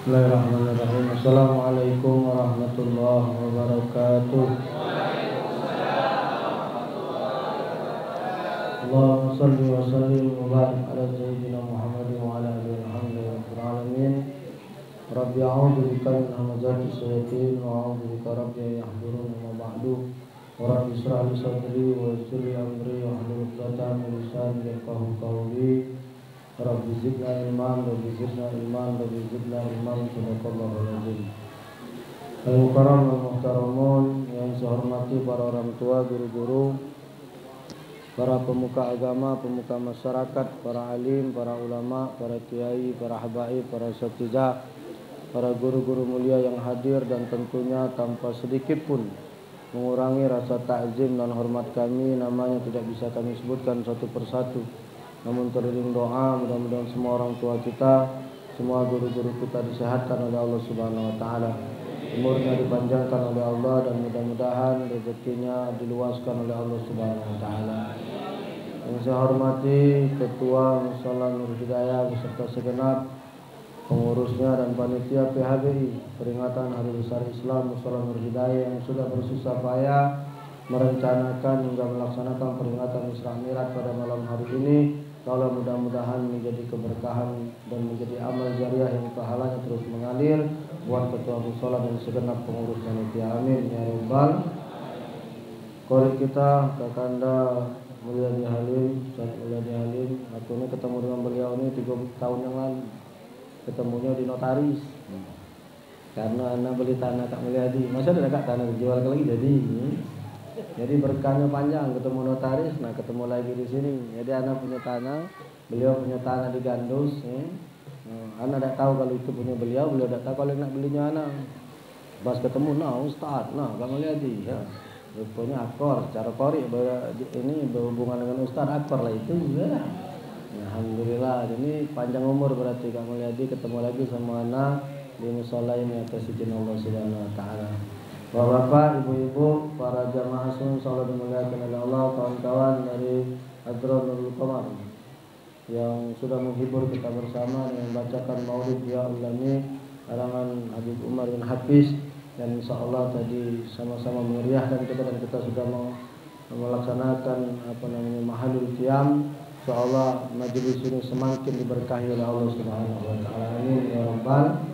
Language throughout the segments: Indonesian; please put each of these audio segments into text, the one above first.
Bismillahirrahmanirrahim. Assalamualaikum warahmatullahi wabarakatuh. Allahumma salli wa sallim wa barik ala sayyidina Muhammadin wa ala alihi rabbil alamin. Rabbi a'udzu bika min hamazati syayatin wa a'udzu bika rabbi an yahdurun ma ba'du. Wa rabbi ishrah li sadri wa yassir li amri wa hlul 'uqdatam min lisani yafqahu qawli. Rabbi zidna ilman, Rabbi zidna ilman, Rabbi zidna ilman, sadaqallahul azim. Al-mukarram wal muhtaramun, yang saya hormati para orang tua, guru-guru, para pemuka agama, pemuka masyarakat, para alim, para ulama, para kiai, para habaib, para asatidzah, para guru-guru mulia yang hadir, dan tentunya tanpa sedikit pun mengurangi rasa takzim dan hormat kami, namanya tidak bisa kami sebutkan satu persatu. Namun teriring doa, mudah-mudahan semua orang tua kita, semua guru-guru kita disehatkan oleh Allah Subhanahu wa taala. Umurnya dipanjangkan oleh Allah, dan mudah-mudahan rezekinya diluaskan oleh Allah Subhanahu wa taala. Yang saya hormati Ketua Mushola Nur Hidayah beserta segenap pengurusnya dan panitia PHBI peringatan Hari Besar Islam Mushola Nur Hidayah yang sudah bersusah payah merencanakan hingga melaksanakan peringatan Isra Mi'raj pada malam hari ini. Kalau mudah-mudahan menjadi keberkahan dan menjadi amal jariah yang pahalanya terus mengalir buat ketua mushola dan segenap pengurus panitia. Amin ya rabbal. Qori kita Kakanda Mulyadi Halim, Ustaz Mulyadi Halim. Aku ini ketemu dengan beliau ini 3 tahun yang lalu. Ketemunya di notaris. Karena anak beli tanah Kak Mulyadi. Masa ada Kak tanah dijual lagi jadi. Jadi berkahnya panjang, ketemu notaris, nah ketemu lagi di sini. Jadi anak punya tanah, beliau punya tanah di Gandus. Anak tidak tahu kalau itu punya beliau tidak tahu kalau nak belinya anak. Pas ketemu, nah Ustaz, nah kamu lihat ya. Rupanya akor, secara kori ini berhubungan dengan Ustaz akor lah itu. Ya. Alhamdulillah, ini panjang umur berarti kamu lihat ketemu lagi sama anak di musola ini atas izin Allah Subhanahu wa taala. Bapak, ibu-ibu, para jamaah sunni salat dimuliakan oleh Allah, kawan-kawan dari Adronul Qamar yang sudah menghibur kita bersama dengan membacakan Maulid Ya Ulami karangan Habib Umar bin Hafiz, dan insyaallah tadi sama-sama meriahkan kita dan kita sudah mau melaksanakan Mahalul Qiyam. Insyaallah majelis ini semakin diberkahi oleh Allah Subhanahu wa taala. Amin ya rabbal.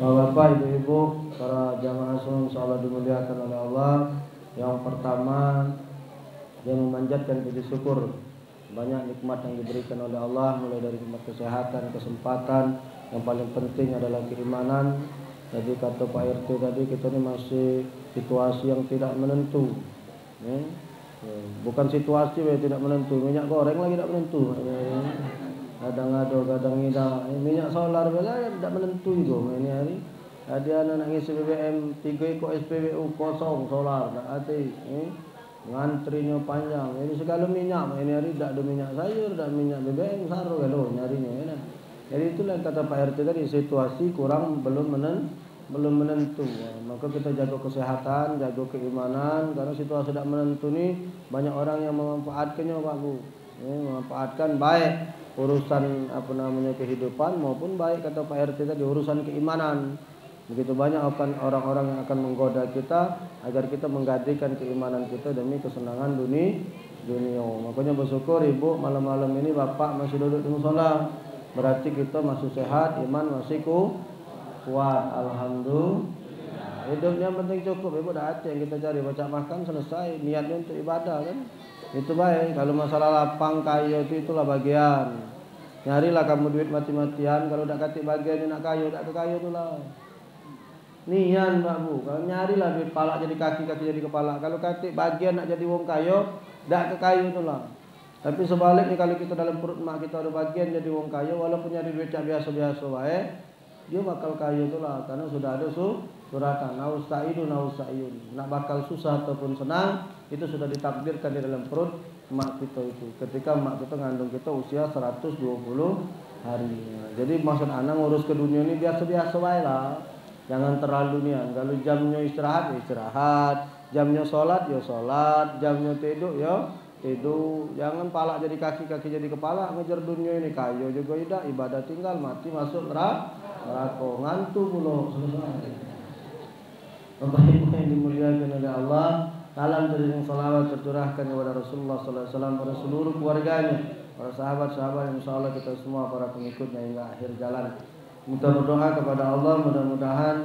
Bapak, ibu-ibu, para jamaah sunni insyaallah dimuliakan oleh Allah. Yang pertama, yang memanjatkan puji syukur banyak nikmat yang diberikan oleh Allah, mulai dari nikmat kesehatan, kesempatan, yang paling penting adalah keimanan. Jadi kata Pak RT tadi, kita ini masih situasi yang tidak menentu. Bukan situasi yang tidak menentu, minyak goreng lagi tidak menentu. Kadang ada, kadang tidak. Minyak solar bela tidak menentu juga ini hari. Ada anak ngisi BBM 3 ikut SPBU kosong solar tak ada. Ngantrinya panjang. Ini segala minyak ini hari tidak ada minyak sayur, tidak minyak BBM saru kalau nyarinya. Jadi itulah kata Pak RT tadi, situasi kurang belum menentu. Maka kita jaga kesehatan, jaga keimanan, karena situasi tidak menentu ni banyak orang yang memanfaatkannya Pak Bu. Memanfaatkan baik urusan kehidupan maupun baik kata Pak RT tadi urusan keimanan. Begitu banyak akan orang-orang yang akan menggoda kita agar kita menggadaikan keimanan kita demi kesenangan dunia. Makanya bersyukur ibu malam-malam ini bapak masih duduk di musola, berarti kita masih sehat, iman masih kuat. Alhamdulillah. Hidupnya penting cukup, ibu dah hati yang kita cari, baca makan selesai, niatnya untuk ibadah kan. Itu baik. Kalau masalah lapang kaya itulah bagian. Nyarilah kamu duit mati-matian. Kalau tak katik bagian nak kaya, tak ke kaya itulah. Nian Pak Bu. Kalau nyarilah duit palak jadi kaki, kaki jadi kepala. Kalau katik bagian nak jadi wong kaya, tak ke kaya itulah. Tapi sebaliknya kalau kita dalam perut mak kita ada bagian jadi wong kaya, walaupun nyari duit biasa-biasa baik, dia bakal kaya itulah. Karena sudah ada suratan nausta'idun. Nak bakal susah ataupun senang itu sudah ditakdirkan di dalam perut mak kita itu. Ketika mak kita ngandung kita usia 120 hari. Jadi maksud anak ngurus ke dunia ini biasa-biasa bae lah. Jangan terlalu nian. Kalau jamnya istirahat ya istirahat, jamnya sholat ya sholat, jamnya tidur ya tidur. Jangan palak jadi kaki, kaki jadi kepala, ngejar dunia ini kayo juga tidak, ibadah tinggal mati masuk neraka. neraka, ngantuk pula selesai. Bapak Ibu yang dimuliakan oleh Allah, salam terjun salawat tercurahkan kepada Rasulullah sallallahu alaihi wasallam, pada seluruh keluarganya, para sahabat-sahabat, yang insyaallah kita semua para pengikutnya hingga akhir jalan. Kita berdoa kepada Allah, mudah-mudahan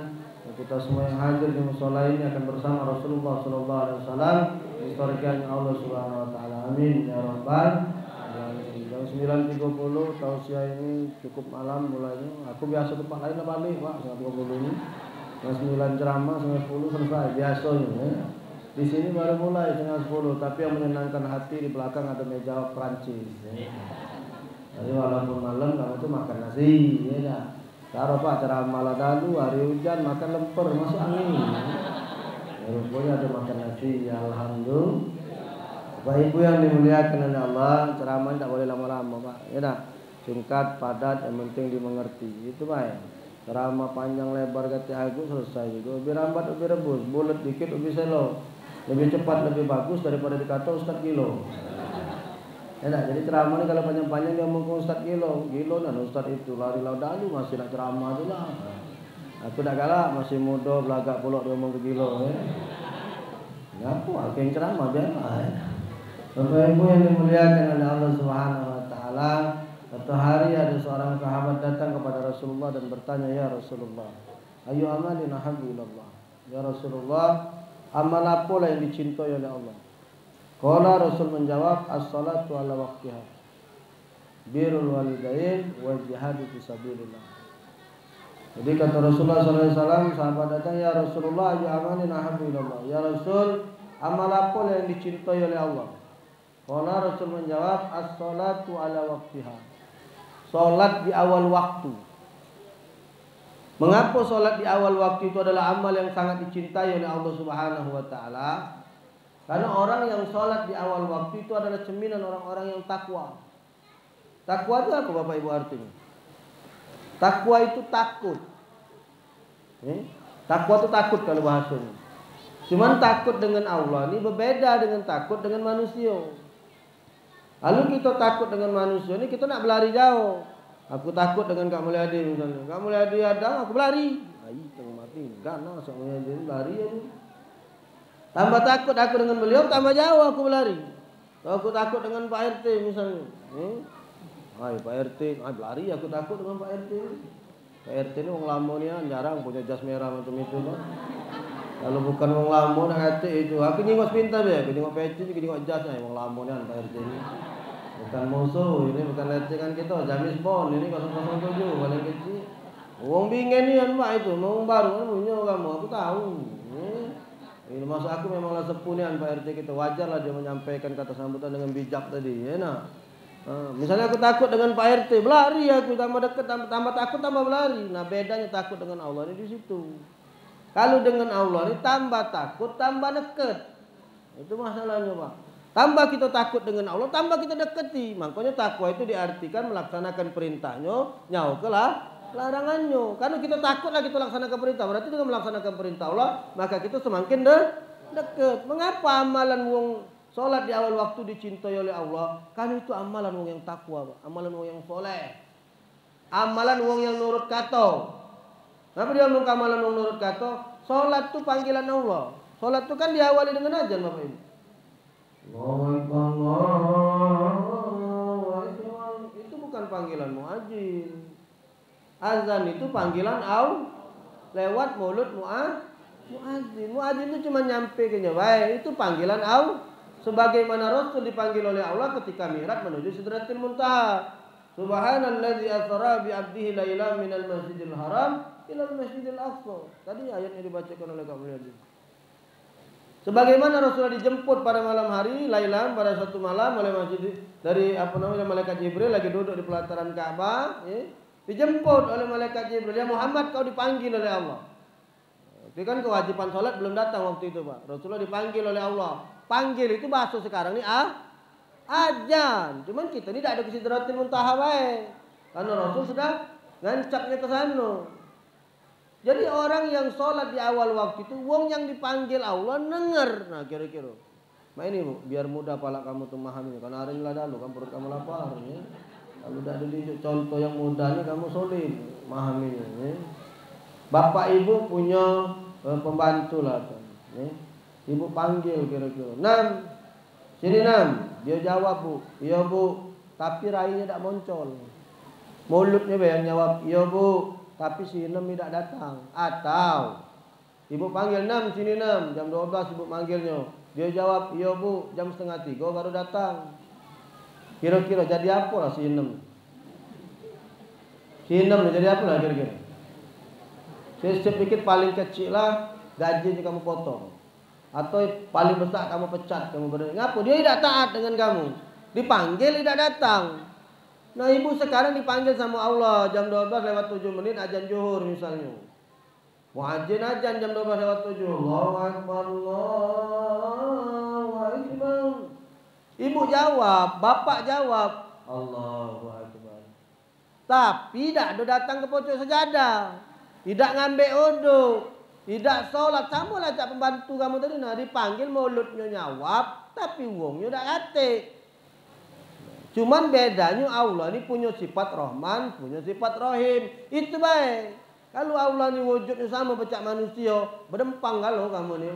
kita semua yang hadir di mushola ini akan bersama Rasulullah sallallahu alaihi wasallam di surganya Allah Subhanahu wa taala. Amin ya rabbal alamin. Jam 9.30 tausiah ini cukup malam mulainya. Aku biasa tempat lain balik, Pak, 9.30 ini. Jam 9 ceramah, 9.10 selesai biasanya ya. Di sini baru mulai 9.10, tapi yang menyenangkan hati di belakang ada meja Prancis ya. Jadi walaupun malam kamu itu makan nasi ya. Taruh Pak ceramah dulu, hari hujan makan lemper, masuk angin. Ya, rupanya ada makan nasi, ya alhamdulillah. Bapak Ibu yang dimuliakan oleh Allah, ceramah tidak boleh lama-lama Pak. Ya dah, singkat, padat, yang penting dimengerti. Itu Pak. Ceramah panjang lebar kata aku selesai juga. Lebih rambat, lebih rebus, bulat dikit, lebih selo. Lebih cepat, lebih bagus daripada dikata Ustaz Kilo. Ya dah, jadi ceramah ini kalau panjang-panjang dia ngomong ke Ustaz Kilo dan Ustaz itu lari lalu masih nak ceramah tu lah. Aku dah galak masih muda belagak pulak dia ngomong ke Kilo ya. Ngapu aku yang ceramah biarlah ya. Bapak Ibu yang dimuliakan oleh Allah Subhanahu wa taala, satu hari ada seorang sahabat datang kepada Rasulullah dan bertanya, "Ya Rasulullah, ayu amalin ahabbu ilallah?" Ya Rasulullah, amal apa lah yang dicintai oleh Allah? Qala Rasul menjawab, as-salatu ala waqtiha, birrul walidain wal jihadu fi sabilillah. Jadi kata Rasulullah sallallahu alaihi wasallam, sahabat datang, "Ya Rasulullah, ayu amalin ahabbu ilallah?" Ya Rasul, amal apa lah yang dicintai oleh Allah? Qala Rasul menjawab, as-salatu ala waqtiha, salat di awal waktu. Mengapa salat di awal waktu itu adalah amal yang sangat dicintai oleh Allah Subhanahu wa taala? Karena orang yang sholat di awal waktu itu adalah cerminan orang-orang yang takwa. Takwa itu apa Bapak Ibu artinya? Takwa itu takut. Takwa itu takut kalau bahasanya. Cuman takut dengan Allah ini berbeda dengan takut dengan manusia. Lalu kita takut dengan manusia ini kita nak berlari jauh. Aku takut dengan Kak Mulyadi misalnya. Kak Mulyadi ada, aku berlari. Aih, tengah mati. Gana Kak Mulyadi berlari aja. Tambah takut aku dengan beliau, tambah jauh aku berlari. Kalau aku takut dengan Pak RT misalnya, hai Pak RT, berlari aku takut dengan Pak RT. Pak RT ini orang lama ni jarang punya jas merah macam itu kan. Kalau bukan orang lama nak kata itu, aku nyengok sepintas dia, aku nyengok peci, aku nyengok jasnya orang lama ni Pak RT ini. Bukan musuh, ini bukan lecengan kita, James Bond ini 007 paling kecil. Orang bingen ni kan Pak itu, orang baru kan punya kamu, aku tahu. Ini maksud aku memanglah sepunian Pak RT kita, wajarlah dia menyampaikan kata sambutan dengan bijak tadi, ya nak. Misalnya aku takut dengan Pak RT, berlari aku tambah dekat, tambah takut tambah berlari. Nah bedanya takut dengan Allah ini di situ. Kalau dengan Allah ini tambah takut tambah dekat, itu masalahnya Pak. Tambah kita takut dengan Allah, tambah kita dekati. Makanya takwa itu diartikan melaksanakan perintahnya, nyau kelah larangannya. Karena kita takutlah kita laksanakan perintah. Berarti dengan melaksanakan perintah Allah, maka kita semakin dekat. Mengapa amalan wong salat di awal waktu dicintai oleh Allah? Karena itu amalan wong yang takwa, amalan wong yang soleh, amalan wong yang nurut kata. Kenapa dia ngomong amalan wong nurut kata? Salat itu panggilan Allah. Salat itu kan diawali dengan azan Bapak Ibu. Itu bukan panggilan muadzin. Azan itu panggilan lewat mulut muadzin. Muadzin itu cuma nyampe ke nyawa. Itu panggilan sebagaimana Rasul dipanggil oleh Allah ketika Mi'raj menuju Sidratil Muntaha. Subhanalladzi asra bi 'abdihi lailan minal masjidil haram ilal masjidil aqsa. Tadi ayatnya dibacakan oleh Kak Mulyadi. Sebagaimana Rasulullah dijemput pada malam hari, lailan pada satu malam oleh malaikat Jibril lagi duduk di pelataran Ka'bah, dijemput oleh malaikat Jibril, "Ya Muhammad, kau dipanggil oleh Allah." Tapi kan kewajiban sholat belum datang waktu itu Pak. Rasulullah dipanggil oleh Allah. Panggil itu bahasa sekarang ini ajan. Cuman kita ini tidak ada ke Sidratil Muntaha baik. Karena Rasul sudah ngancapnya ke sana. Jadi orang yang sholat di awal waktu itu, wong yang dipanggil Allah dengar. Nah kira-kira. Nah ini Bu, biar mudah pala kamu tuh memahaminya. Karena hari ini lah dulu kan perut kamu lapar. Ya. Kalau tidak ditunjuk contoh yang mudah ni kamu sulit memahaminya. Ya. Bapak ibu punya pembantu lah kan. Ya. Ibu panggil kira-kira, Nam, sini Nam. Dia jawab bu, iya bu, tapi rainya tak muncul. Mulutnya yang jawab, iya bu, tapi si Nam tidak datang. Atau ibu panggil Nam, sini Nam, jam 12 ibu manggilnya. Dia jawab, iya bu, jam 2:30 baru datang. Kira-kira jadi apa lah si Nam? Si Nam jadi apa lah kira-kira? Saya pikir paling kecil lah gajinya kamu potong. Atau paling besar kamu pecat, kamu berani. Ngapa? Dia tidak taat dengan kamu. Dipanggil tidak datang. Nah ibu sekarang dipanggil sama Allah jam 12 lewat 7 menit azan zuhur misalnya. Muadzin azan jam 12 lewat 7. Allahu Akbar, Allahu Akbar. Ibu jawab, bapak jawab, Allahu Akbar. Tapi tidak ada datang ke pojok sajadah. Tidak ngambil uduk. Tidak sholat, sama lah cak pembantu kamu tadi. Nah dipanggil mulutnya jawab, tapi uangnya tak katik. Cuman bedanya Allah ni punya sifat Rahman, punya sifat Rahim. Itu baik. Kalau Allah ni wujudnya sama becak manusia, berdempang kalau kamu ni.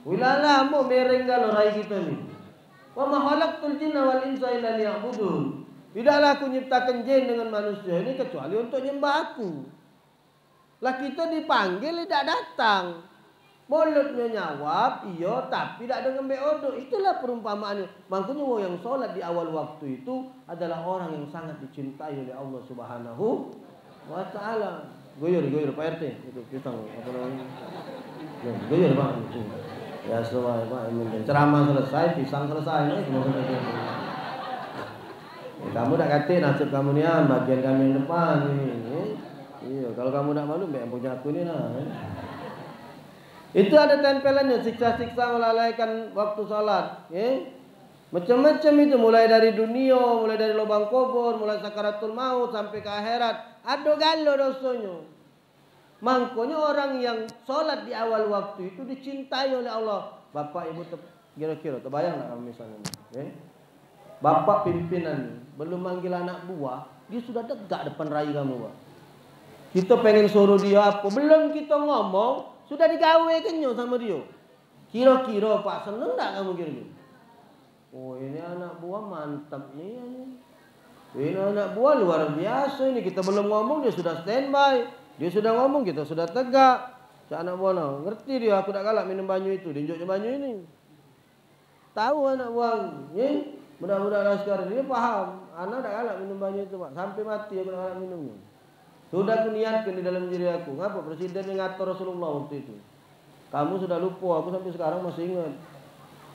Wilalah mau mereng kalau rai kita ni. Wa ma khalaqtul jinna wal insa illa liya'budun. Tidaklah aku nyiptakan jin dengan manusia ini kecuali untuk nyembah aku. Lah kita dipanggil tidak datang. Mulutnya jawab, iya tapi tidak ada ngambil odok. Itulah perumpamaannya. Makanya orang yang sholat di awal waktu itu adalah orang yang sangat dicintai oleh Allah Subhanahu wa ta'ala. Goyor Pak RT. Itu pisang apa namanya? Goyor Pak. Ya semua Pak. Ceramah selesai, pisang selesai. Kamu tak kata nasib kamu ni bagian kami yang depan ini. Iya, kalau kamu nak malu, yang punya aku ni lah. Itu ada tempelannya, siksa-siksa melalaikan waktu salat. Macam-macam itu, mulai dari dunia, mulai dari lubang kubur, mulai sakaratul maut sampai ke akhirat. Ada galo dosanya. Makanya orang yang salat di awal waktu itu dicintai oleh Allah. Bapak ibu kira-kira terbayang tak kamu misalnya? Bapak pimpinan belum manggil anak buah, dia sudah tegak depan rai kamu, Pak. Kita pengen suruh dia apa? Belum kita ngomong, sudah digawe kenyo sama dia. Kira-kira Pak seneng tak kamu kira-kira? Oh ini anak buah mantap nih. Ini anak buah luar biasa ini. Kita belum ngomong dia sudah standby. Dia sudah ngomong kita sudah tegak. Si anak buah no, ngerti dia aku tak galak minum banyu itu. Dinjuknya banyu ini. Tahu anak buah ini. Mudah-mudahan laskar dia paham. Anak tak galak minum banyu itu Pak. Sampai mati aku tak galak minumnya. Sudah aku niatkan di dalam diri aku. Ngapa? Presiden yang ngatur Rasulullah waktu itu. Kamu sudah lupa. Aku sampai sekarang masih ingat.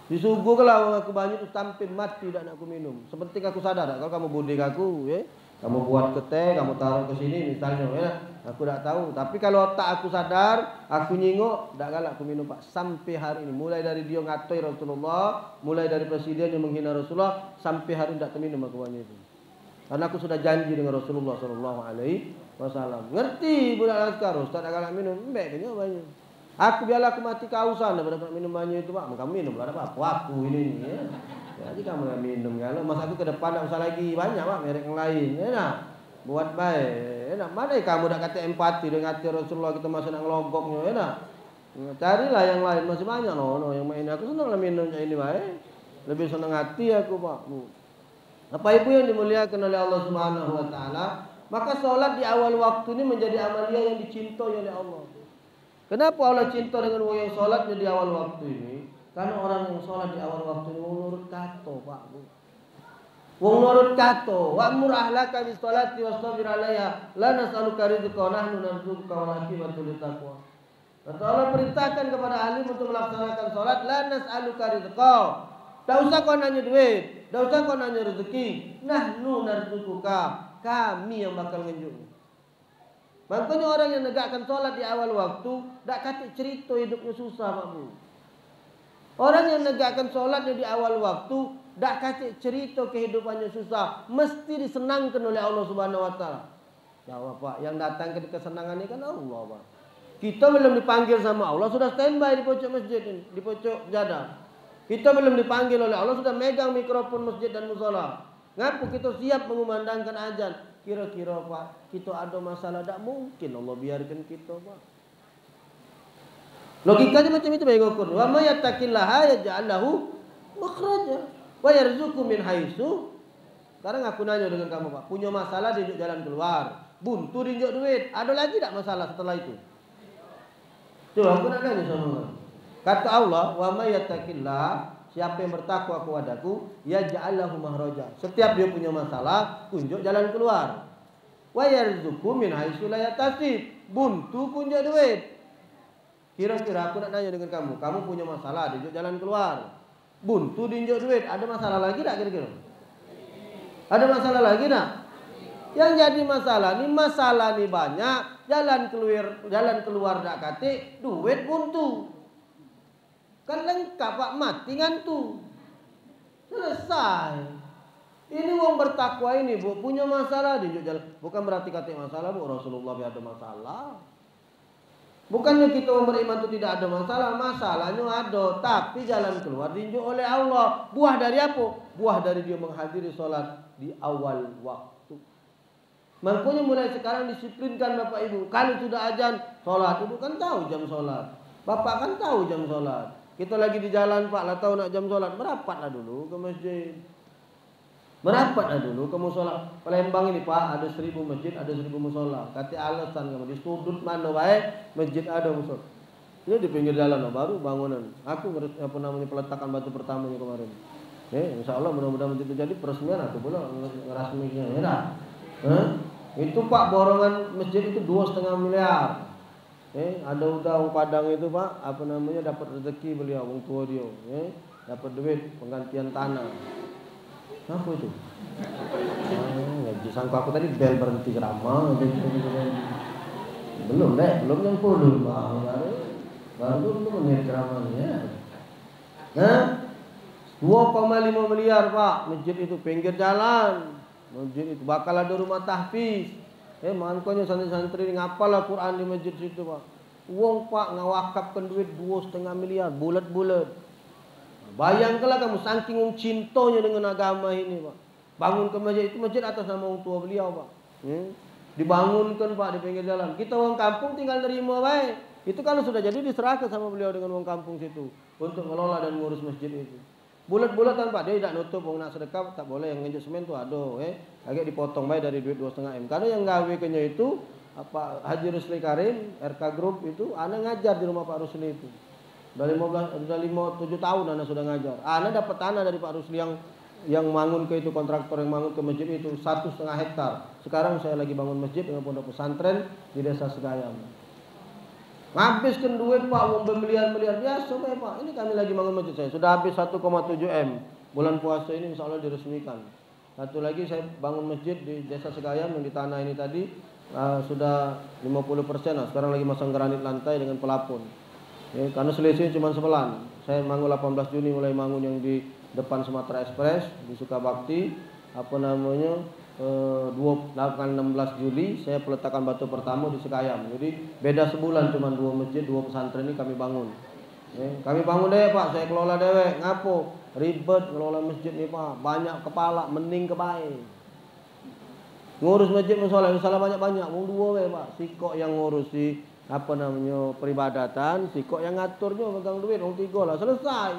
Disuguh kalau aku banyak itu sampai mati tidak nak aku minum. Seperti aku sadar. Kalau kamu bodek aku. Kamu buat ke teh. Kamu taruh ke sini misalnya. Aku tak tahu. Tapi kalau tak aku sadar. Aku nyingok. Tak galak aku minum Pak. Sampai hari ini. Mulai dari dia ngatur Rasulullah. Mulai dari presiden yang menghina Rasulullah. Sampai hari ini tak terminum aku banyak itu. Karena aku sudah janji dengan Rasulullah SAW. Ngerti budak laskar, Ustaz tak galak minum, embek kenyok banyak. Aku biarlah aku mati kehausan daripada minum banyak itu Pak. Kamu minum lah apa? Aku ini ya. Jadi kamu nak minum kalau masa aku ke depan tak usah lagi banyak Pak merek yang lain. Enak. Buat baik. Enak. Mana kamu dak kata empati dengan hati Rasulullah kita masih nak ngelompoknya enak. Carilah yang lain masih banyak loh yang main aku senang lah minum ini baik. Lebih senang hati aku Pak. Bapak Ibu yang dimuliakan oleh Allah Subhanahu wa taala, maka salat di awal waktu ini menjadi amalia yang dicintai oleh Allah. Kenapa Allah cinta dengan orang yang salatnya di awal waktu ini? Karena orang yang salat di awal waktu ini menurut kata, Pak Bu. Wong nurut kata, wa'mur ahlaka bis salati wastabir 'alaiha, la nas'aluka rizqan nahnu narzuquka wal 'aqibatu littaqwa. Kata Allah perintahkan kepada ahli untuk melaksanakan salat, la nas'aluka rizqan. Tak usah kau nanya duit, tak usah kau nanya rezeki. Nahnu narzuquka, kami yang bakal ngenjuk. Makanya orang yang negakkan solat di awal waktu, tak kata cerita hidupnya susah Pak Bu. Orang yang negakkan solatnya di awal waktu, tak kata cerita kehidupannya susah, mesti disenangkan oleh Allah Subhanahu Wa Taala. Jawab Pak, yang datang ke kesenangan ini kan Allah Pak. Kita belum dipanggil sama Allah, sudah standby di pojok masjid ini, di pojok jadah. Kita belum dipanggil oleh Allah, sudah megang mikrofon masjid dan musola. Ngapu kita siap mengumandangkan azan. Kira-kira Pak, kita ada masalah, tak mungkin Allah biarkan kita Pak. Logikanya macam itu baik ukur. Wa may yattaqillaha yaj'al lahu makhraja wa yarzuqhu min haitsu. Sekarang aku nanya dengan kamu Pak, punya masalah dijuk jalan keluar, buntu dijuk duit, ada lagi tak masalah setelah itu? Coba aku nak nanya sama kamu. Kata Allah, wa may yattaqillah, siapa yang bertakwa kepadaku, yaj'al lahu makhraja. Setiap dia punya masalah, tunjuk jalan keluar. Wa yarzuqhu min haitsu la yahtasib. Buntu punjuk duit. Kira-kira aku nak nanya dengan kamu, kamu punya masalah, dijuk jalan keluar, buntu diinjak duit, ada masalah lagi tak kira-kira? Ada masalah lagi tak? Yang jadi masalah ni banyak, jalan keluar tak katik, duit buntu. Kan lengkap Pak, mati ngantu. Selesai. Ini wong bertakwa ini Bu, punya masalah diinjak jalan. Bukan berarti katik masalah Bu, Rasulullah ada masalah. Bukannya kita orang beriman itu tidak ada masalah, masalahnya ada, tapi jalan keluar ditunjuk oleh Allah. Buah dari apa? Buah dari dia menghadiri sholat di awal waktu. Makanya mulai sekarang disiplinkan Bapak Ibu. Kalau sudah azan, sholat, Ibu kan tahu jam sholat. Bapak kan tahu jam sholat. Kita lagi di jalan Pak, lah tahu nak jam sholat, merapatlah dulu ke masjid. Merapatlah dulu ke musola. Palembang ini Pak, ada 1000 masjid, ada 1000 musola. Kata alasan kamu di sudut mana baik masjid ada musola. Ini di pinggir jalan baru bangunan. Aku peletakan batu pertamanya kemarin. Insya Allah mudah-mudahan itu jadi peresmian aku pula ngerasminya ya. Itu Pak borongan masjid itu 2,5 miliar. Ada udang Padang itu Pak, dapat rezeki beliau, wong tua dia. Dapat duit penggantian tanah. Apa itu? Sangka aku tadi bel berhenti ceramah. Belum yang puluh baru menit ceramahnya. 2,5 miliar Pak, masjid itu pinggir jalan. Masjid itu bakal ada rumah tahfiz. Makanya santri-santri ngapal Al-Quran di masjid situ Pak. Wong Pak ngawakafkan duit 2,5 miliar bulat-bulat. Bayangkanlah kamu saking cintanya dengan agama ini Pak. Bangun ke masjid, itu masjid atas nama orang tua beliau Pak. Dibangunkan Pak di pinggir jalan. Kita orang kampung tinggal nerima baik. Itu kalau sudah jadi diserahkan sama beliau dengan orang kampung situ untuk mengelola dan ngurus masjid itu. Bulat-bulatan Pak, dia tidak nutup, orang nak sedekah tak boleh, yang nginjek semen tu ada, agak dipotong baik dari duit 2,5 M. Karena yang gawe kenya itu Haji Rusli Karim, RK Group itu, anak ngajar di rumah Pak Rusli itu. Sudah 7 tahun anak sudah ngajar. Anak dapat tanah dari Pak Rusli yang bangun ke itu, kontraktor yang bangun ke masjid itu 1,5 hektar. Sekarang saya lagi bangun masjid dengan pondok pesantren di desa Segayam. Habiskan duit Pak, uang bermiliar-miliar biasa Pak. Ini kami lagi bangun masjid saya. Sudah habis 1,7 M. Bulan puasa ini insya Allah diresmikan. Satu lagi saya bangun masjid di desa Segayam yang di tanah ini tadi sudah 50%. Sekarang lagi masang granit lantai dengan pelapon. Karena selisihnya cuma sebelah. Saya bangun 18 Juni mulai bangun yang di depan Sumatera Express di Sukabakti. 16 Juli saya peletakan batu pertama di Sekayam. Jadi beda sebulan cuma 2 masjid, 2 pesantren ini kami bangun. Kami bangun deh Pak, saya kelola dewek. Ngapo? Ribet ngelola masjid nih Pak. Banyak kepala, mending kebaik. Ngurus masjid musola banyak-banyak. Mau 2 Pak. Sikok yang ngurusi peribadatan, sikok yang ngaturnya pegang duit, orang 3 lah selesai.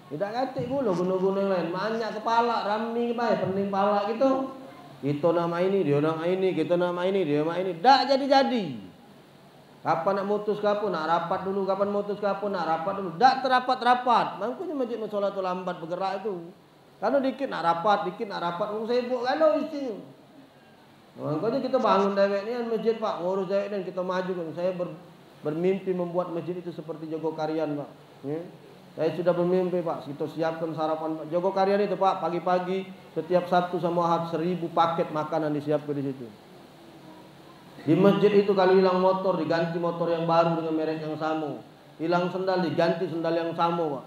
Tidak katik pula guna-guna yang lain. Banyak kepala, rami baik, pening pala gitu. Kita nama ini, dia nama ini, kita nama ini, dia nama ini. Tak jadi-jadi. Kapan nak mutus kapan, nak rapat dulu, kapan mutus kapan, nak rapat dulu. Tak terapat-rapat. Makanya masjid musola itu lambat bergerak itu. Karena dikit nak rapat, orang sibuk kalau isi. Makanya kita bangun dewek ini masjid Pak, ngurus dewek dan kita maju. Saya bermimpi membuat masjid itu seperti Jogokarian Pak. Saya sudah bermimpi Pak, kita siapkan sarapan Pak. Jogokarian itu Pak, pagi-pagi setiap Sabtu sama Ahad 1000 paket makanan disiapkan di situ. Di masjid itu kalau hilang motor diganti motor yang baru dengan merek yang sama. Hilang sendal diganti sendal yang sama Pak.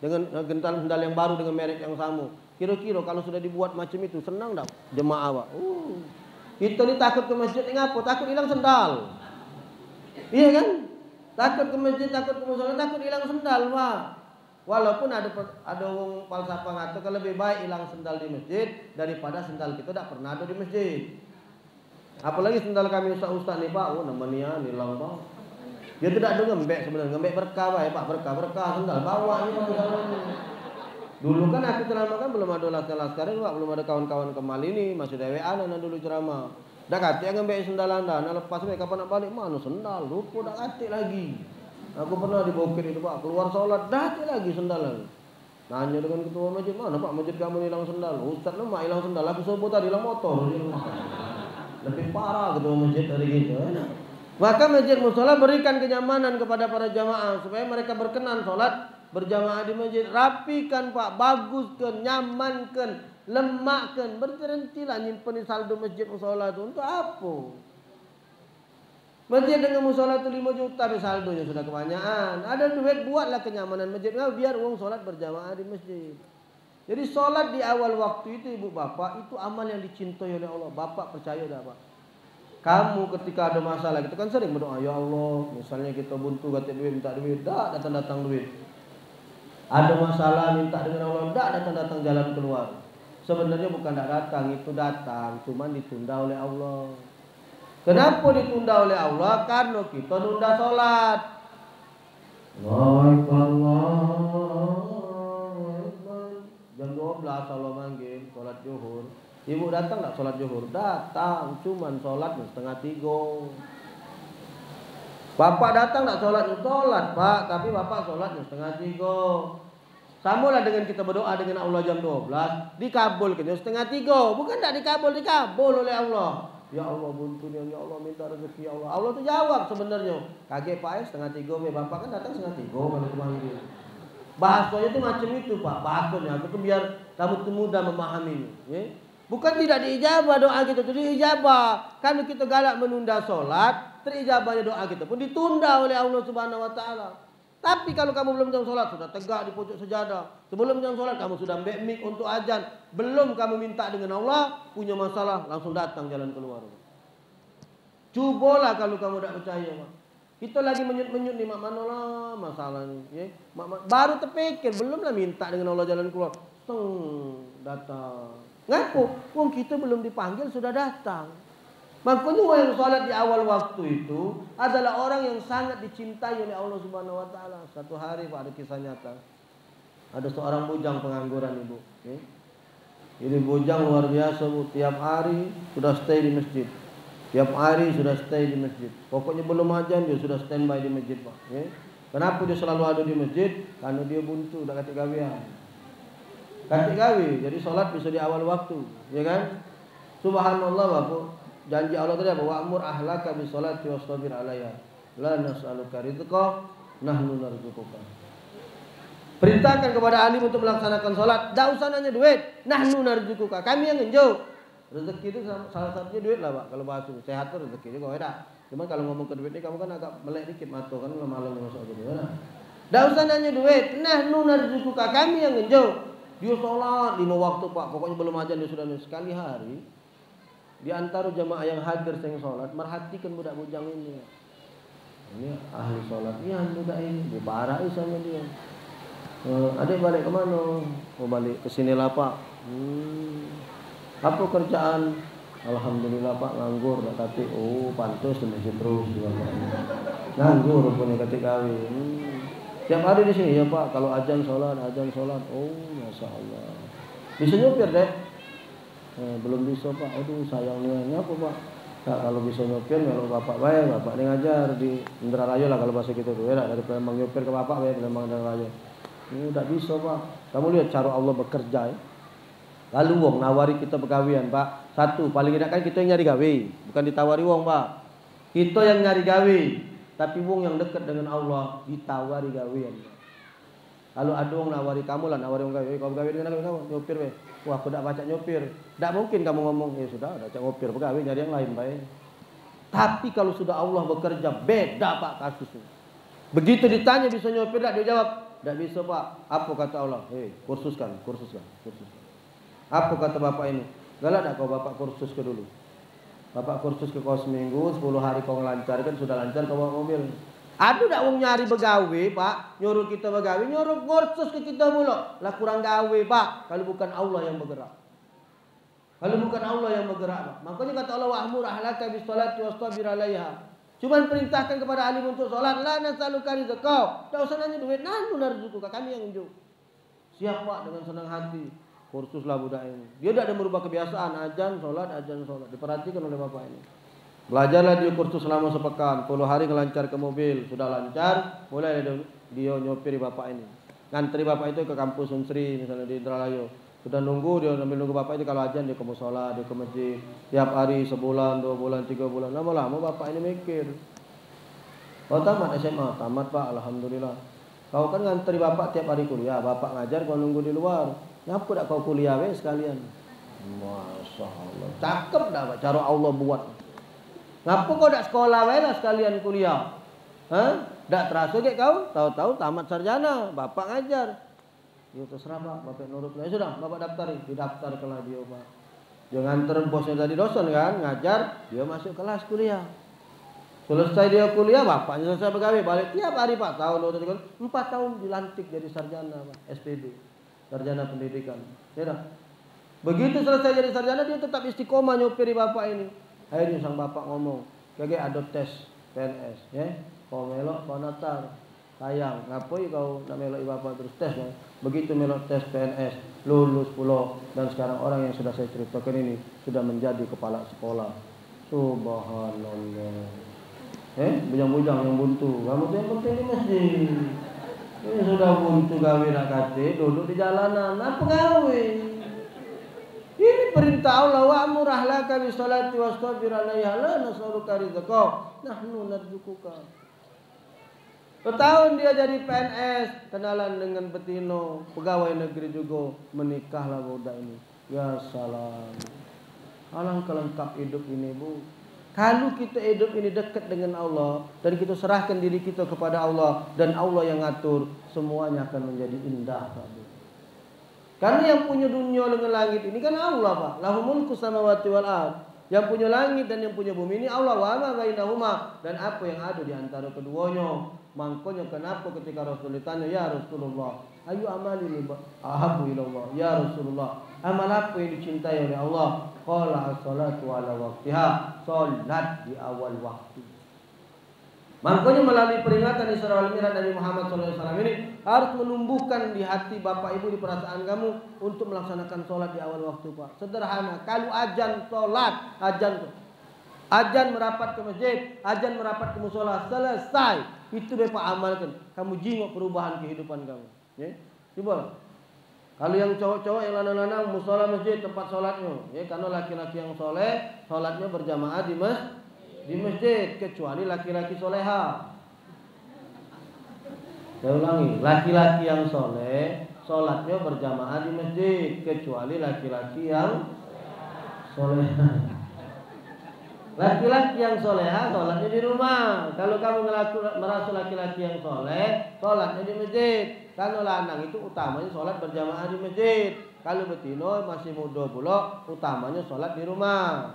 Dengan gental sendal yang baru dengan merek yang sama. Kira-kira kalau sudah dibuat macam itu senang tak jemaah Pak? Kita ni takut ke masjid ni ngapa? Takut hilang sendal. Iya kan? Takut ke masjid, takut ke musola, takut hilang sendal Pak. Walaupun ada wong falsafah ngatur lebih baik hilang sendal di masjid daripada sendal kita tidak pernah ada di masjid. Apalagi sendal kami ustaz nih Pak, namanya hilang Pak. Dia tidak ada ngembek sebenarnya, ngembek berkah Pak, berkah sendal bawa ini sendalnya. Dulu kan aku ceramah kan belum ada laskar Pak, belum ada kawan-kawan kemal ini, masih DWA nana dulu ceramah. Dah katik ngembek sendal Anda, nah lepas kapan nak balik mana sendal, lupa dah katik lagi. Aku pernah di Bukit itu Pak, keluar sholat, dah lagi sendal. Nanya dengan ketua masjid, mana Pak masjid kamu hilang sendal? Ustaz nama hilang sendal, aku sebut tadi hilang motor. Lebih parah ketua masjid dari gitu. Maka masjid musola berikan kenyamanan kepada para jamaah supaya mereka berkenan sholat berjamaah di masjid. Rapikan Pak, baguskan, nyamankan, lemakkan. Berhentilah nyimpen saldo masjid musola itu untuk apa? Masjid dengan musola itu 5 juta, tapi saldonya sudah kebanyakan. Ada duit, buatlah kenyamanan masjid. Biar uang sholat berjamaah di masjid. Jadi sholat di awal waktu itu ibu bapak, itu amal yang dicintai oleh Allah. Bapak percaya dah Pak. Kamu ketika ada masalah, kita kan sering berdoa, ya Allah, misalnya kita buntu, kata duit, minta duit, dah datang duit. Ada masalah, minta dengan Allah, dah datang jalan keluar. Sebenarnya bukan tak datang, itu datang, cuman ditunda oleh Allah. Kenapa ditunda oleh Allah? Karena kita nunda sholat. Jam 12 Allah manggil sholat zuhur. Ibu datang tak sholat zuhur? Datang, cuman sholat 2:30. Bapak datang tak sholat? Sholat Pak, tapi bapak sholat 2:30. Samalah dengan kita berdoa dengan Allah jam 12, dikabulkan 2:30. Bukan tak dikabul oleh Allah. Ya Allah buntu ya Allah, minta rezeki ya Allah. Allah tu jawab sebenarnya. Kaget Pak 2:30, bapak kan datang 2:30 kalau dipanggil. Bahasanya itu macam itu Pak, bahasanya itu biar kamu mudah memahami. Ya? Bukan tidak diijabah doa kita, itu diijabah. Kalau kita galak menunda sholat, terijabahnya doa kita pun ditunda oleh Allah Subhanahu Wa Taala. Tapi kalau kamu belum jam sholat, sudah tegak di pojok sejadah. Sebelum jam sholat, kamu sudah ambil mic untuk azan. Belum kamu minta dengan Allah, punya masalah, langsung datang jalan keluar. Cubalah kalau kamu tidak percaya. Kita lagi menyut-menyut nih, mak mana lah masalah nih. Ya? Baru terpikir, belumlah minta dengan Allah jalan keluar. Datang. Ngaku, wong kita belum dipanggil, sudah datang. Makanya orang yang sholat di awal waktu itu adalah orang yang sangat dicintai oleh Allah Subhanahu Wa Taala. Satu hari Pak, ada kisah nyata. Ada seorang bujang pengangguran ibu. Okay. Ini bujang luar biasa Bu. Tiap hari sudah stay di masjid. Tiap hari sudah stay di masjid. Pokoknya belum azan dia sudah standby di masjid Pak. Okay. Kenapa dia selalu ada di masjid? Karena dia buntu, udah katik gawian. Katik gawi, jadi sholat bisa di awal waktu, ya kan? Subhanallah Bapak. Janji Allah tadi apa? Wa'mur ahlaka bisolati wastabir 'alaiha. La nas'aluka rizqa, nahnu narzuquka. Perintahkan kepada alim untuk melaksanakan salat. Tak usah nanya duit. Nahnu narzuquka. Kami yang ngenjau. Rezeki itu salah satunya duit lah Pak. Kalau bahasa sehat itu rezeki juga beda. Cuman kalau ngomong ke duit ini kamu kan agak melek dikit mata kan malam masuk aja gimana? Tak usah nanya duit. Nahnu narzuquka. Kami yang ngenjau. Dia salat 5 waktu Pak. Pokoknya belum ajan dia sudah sekali hari. Di antara jamaah yang hadir sing sholat, merhatikan budak bujang ini. Ini ahli sholat, iya budak ini, dibarahi sama dia. Adik balik ke mana? Mau balik ke sini lah Pak. Apa kerjaan? Alhamdulillah Pak, nganggur lah kati. Oh pantas masih terus nganggur punya kati kawin. Tiap hari di sini ya Pak. Kalau ajan sholat. Oh masya Allah. Bisa nyupir deh. Belum bisa Pak, aduh sayangnya apa Pak? Nah, kalau bisa nyopir kalau bapak baik, bapak ini ngajar di Indra Raya lah kalau bahasa gitu tuh ya, dari Palembang nyopir ke bapak baik, Palembang Indra Raya. Ini udah bisa Pak. Kamu lihat cara Allah bekerja ya. Lalu wong nawari kita pegawian Pak. Satu, paling tidak kan kita yang nyari gawe, bukan ditawari wong Pak. Kita yang nyari gawe, tapi wong yang dekat dengan Allah ditawari gawean. Kalau ada wong nawari kamu lah, nawari wong gawe, kamu gawe dengan kamu nyopir weh. Wah, aku tidak baca nyopir. Tidak mungkin kamu ngomong, ya sudah, baca nyopir, pegawai nyari yang lain baik. Tapi kalau sudah Allah bekerja, beda Pak kasusnya. Begitu ditanya bisa nyopir, tidak dia jawab, tidak bisa Pak. Apa kata Allah? Kursuskan. Apa kata bapak ini? Galak tak kau bapak kursus ke dulu? Bapak kursus ke kau seminggu, 10 hari kau ngelancarkan, sudah lancar kau bawa mobil. Aduh dak wong nyari begawe, Pak. Nyuruh kita begawe, nyuruh kursus ke kita mulu. Lah kurang gawe, Pak. Kalau bukan Allah yang bergerak. Kalau bukan Allah yang bergerak, Pak. Makanya kata Allah, wa'mur ahlaka bis salati wastabir 'alaiha. Cuman perintahkan kepada alim untuk salat, la nas'aluka rizqa. Tak usah nanya duit, nanu narzuquka, kami yang unjuk. Siap, Pak, dengan senang hati. Kursus lah budak ini. Dia tidak ada merubah kebiasaan azan salat. Diperhatikan oleh bapak ini. Belajarlah dia kursus selama sepekan, 10 hari ngelancar ke mobil, sudah lancar, mulai dia nyopiri bapak ini. Ngantri bapak itu ke kampus Unsri misalnya di Indralayu. Sudah nunggu, dia sambil nunggu bapak itu kalau azan dia ke mushola, dia ke masjid. Tiap hari sebulan, 2 bulan, 3 bulan. Lama-lama bapak ini mikir. Kau tamat SMA? Tamat, Pak, alhamdulillah. Kau kan ngantri bapak tiap hari kuliah, bapak ngajar, kau nunggu di luar. Ngapa tak kau kuliah sekalian? Masya Allah. Cakep dah, Pak, cara Allah buat. Ngapa kau tak sekolah lah sekalian kuliah? Hah? Tak terasa kayak kau? Tahu-tahu tamat sarjana, bapak ngajar. Ya terserah, Pak, bapak nurut. Ya sudah, bapak daftari, didaftarkanlah dia, Pak. Dia nganter bosnya tadi dosen kan, ngajar, dia masuk kelas kuliah. Selesai dia kuliah, bapaknya selesai pegawai, balik tiap hari, Pak. Tahun 4 tahun dilantik jadi sarjana, Pak, SPD, sarjana pendidikan. Ya dah. Begitu selesai jadi sarjana, dia tetap istiqomah nyopiri bapak ini. Akhirnya sang bapak ngomong, kayak ada tes PNS, ya. Kau melok, kau natar, sayang. Ngapoi kau nak melok bapak terus tes, ya? Begitu melok tes PNS, lulus pula, dan sekarang orang yang sudah saya ceritakan ini sudah menjadi kepala sekolah. Subhanallah. Bujang-bujang yang buntu, kamu tuh yang penting di masjid. Ini sudah buntu gawe nak kate, duduk di jalanan, apa gawe? Ini perintah Allah, wa'mur ahlaka bis salati wastabir 'alaiha la nas'aluka rizqa nahnu narzuquka. Setahun dia jadi PNS, kenalan dengan Betino, pegawai negeri juga, menikahlah budak ini. Ya salam. Alangkah lengkap hidup ini, Bu. Kalau kita hidup ini dekat dengan Allah dan kita serahkan diri kita kepada Allah dan Allah yang ngatur, semuanya akan menjadi indah, Pak. Karena yang punya dunia dengan langit ini kan Allah, Pak. Lahu mulku samawati wal ard. Yang punya langit dan yang punya bumi ini Allah, wa ma bainahuma, dan apa yang ada di antara keduanya. Makanya kenapa ketika Rasul ditanya, ya Rasulullah, ayu amali ahabu ilallah, ya Rasulullah, amal apa yang dicintai oleh Allah? Qala as-salatu ala waqtiha, salat di awal waktu. Makanya melalui peringatan Isra wal Mi'raj Nabi Muhammad SAW ini harus menumbuhkan di hati bapak ibu, di perasaan kamu untuk melaksanakan sholat di awal waktu, Pak. Sederhana, kalau azan sholat, azan merapat ke masjid, azan merapat ke musola, selesai. Itu bapak amalkan. Kamu jingok perubahan kehidupan kamu. Ya? Coba. Kalau yang cowok-cowok yang lanang-lanang musola masjid tempat sholatnya, ya, karena laki-laki yang soleh sholatnya berjamaah di masjid, kecuali laki-laki soleha. Saya ulangi, laki-laki yang soleh sholatnya berjamaah di masjid, kecuali laki-laki yang soleha. Laki-laki yang soleha sholatnya di rumah. Kalau kamu merasa laki-laki yang soleh, sholatnya di masjid. Kalau lanang itu utamanya sholat berjamaah di masjid. Kalau betino masih muda pula, utamanya sholat di rumah.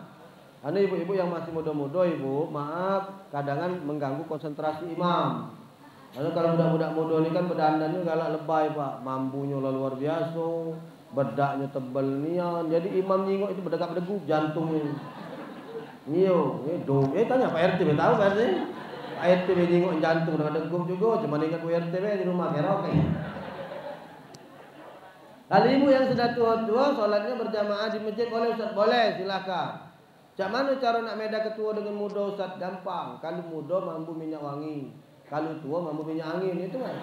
Karena ibu-ibu yang masih muda-muda, ibu, maaf, kadang mengganggu konsentrasi imam. Lalu kalau budak-budak muda ini kan berdandannya galak lebay, Pak. Mambunya luar biasa, bedaknya tebal nian. Jadi imam nyingok itu berdegap-degup jantungnya. Nio, tanya Pak RT, tahu Pak RT? Pak RT nyingok jantung dengan degup juga, cuma ingat Bu RT di rumah kerok. Kalau ibu yang sudah tua-tua, sholatnya berjamaah di masjid, boleh Ustaz? Boleh, silakan. Cak mana cara nak meda ketua dengan muda, Ustaz? Gampang. Kalau muda mampu minyak wangi, kalau tua mampu minyak angin, itu kan.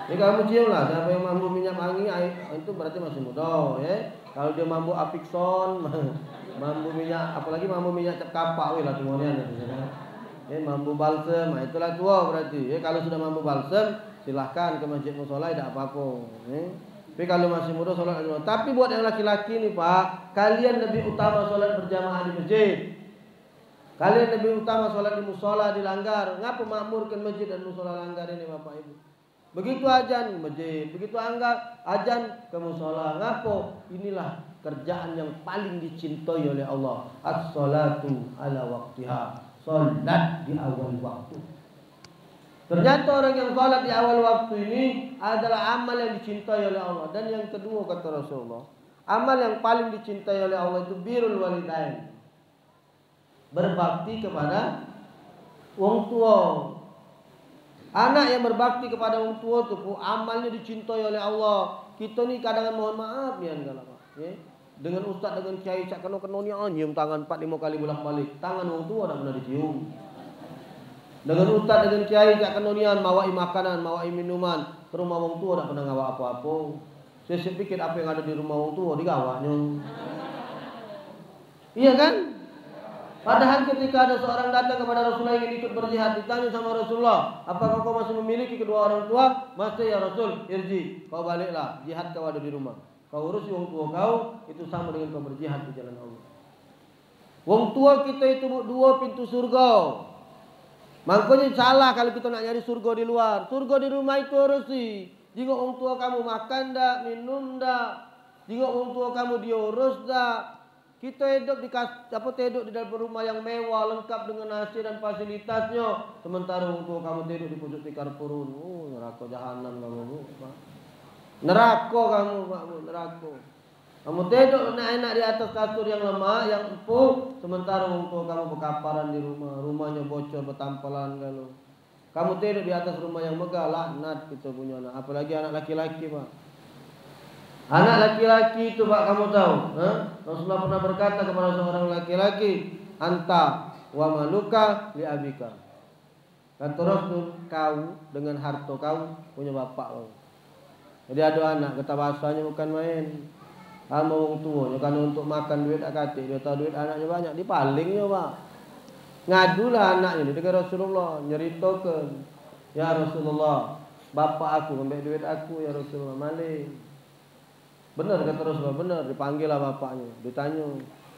Jadi kamu cium lah, siapa yang mampu minyak wangi, itu berarti masih muda, ya. Kalau dia mampu apikson, mampu minyak, apalagi mampu minyak cap kapak, lah semuanya. Ya, mampu balsem, itulah tua berarti. Ya, kalau sudah mampu balsem, silahkan ke masjid musola, tidak apa-apa. Ya. Tapi kalau masih muda sholat di rumah. Tapi buat yang laki-laki nih, Pak, kalian lebih utama sholat berjamaah di masjid. Kalian lebih utama sholat di musola, di langgar. Ngapa makmurkan masjid dan musola langgar ini, Bapak Ibu? Begitu ajan masjid, begitu ajan ke musola. Ngapa? Inilah kerjaan yang paling dicintai oleh Allah. As-salatu ala waqtiha. Salat di awal waktu. Ternyata orang yang sholat di awal waktu ini adalah amal yang dicintai oleh Allah. Dan yang kedua kata Rasulullah, amal yang paling dicintai oleh Allah itu birrul walidain, berbakti kepada wong tua. Anak yang berbakti kepada wong tua itu amalnya dicintai oleh Allah. Kita ni kadang mohon maaf ya enggak lah, ya. Dengan ustaz dengan kiai cak kena ni nyium tangan 4-5 kali bolak-balik. Tangan wong tua tak pernah dicium. Dengan ustaz dengan kiai cak kena nian mawai makanan, mawai minuman ke rumah wong tua tak pernah ngawa apa-apa. Saya pikir apa yang ada di rumah wong tua digawaknya. Iya kan? Padahal ketika ada seorang datang kepada Rasulullah yang ikut berjihad, ditanya sama Rasulullah, apakah kau masih memiliki kedua orang tua? Masih ya Rasul, irji, kau baliklah, jihad kau ada di rumah. Kau urus wong tua kau, itu sama dengan kau berjihad di jalan Allah. Wong tua kita itu 2 pintu surga. Makanya salah kalau kita nak nyari surga di luar. Surga di rumah itu urusi. Jika wong tua kamu makan dak, minum dak, jika wong tua kamu diurus dak. Kita hidup di dalam rumah yang mewah, lengkap dengan AC dan fasilitasnya. Sementara untuk kamu tidur di pojok tikar purun. Neraka jahanam kamu, Bu. Neraka kamu, Pak, Bu, neraka. Kamu tidur enak-enak di atas kasur yang lemah, yang empuk. Sementara untuk kamu berkaparan di rumah. Rumahnya bocor, bertampalan kalau. Kamu tidur di atas rumah yang megah, laknat kita punya anak. Apalagi anak laki-laki, Pak. Anak laki-laki itu Pak kamu tahu, Rasulullah pernah berkata kepada seorang laki-laki, anta wa maluka li abika. Kata Rasul, kau dengan harta kau punya bapak kau. Jadi ada anak, kata bahasanya bukan main. Kamu wong tua, kan untuk makan duit akatik, dia tahu duit anaknya banyak, dipalingnya Pak. Ngadulah anaknya dekat Rasulullah, nyeritakan, ya Rasulullah, bapak aku ngambil duit aku ya Rasulullah, maling. Benar kata Rasulullah, benar. Dipanggillah bapaknya, ditanya,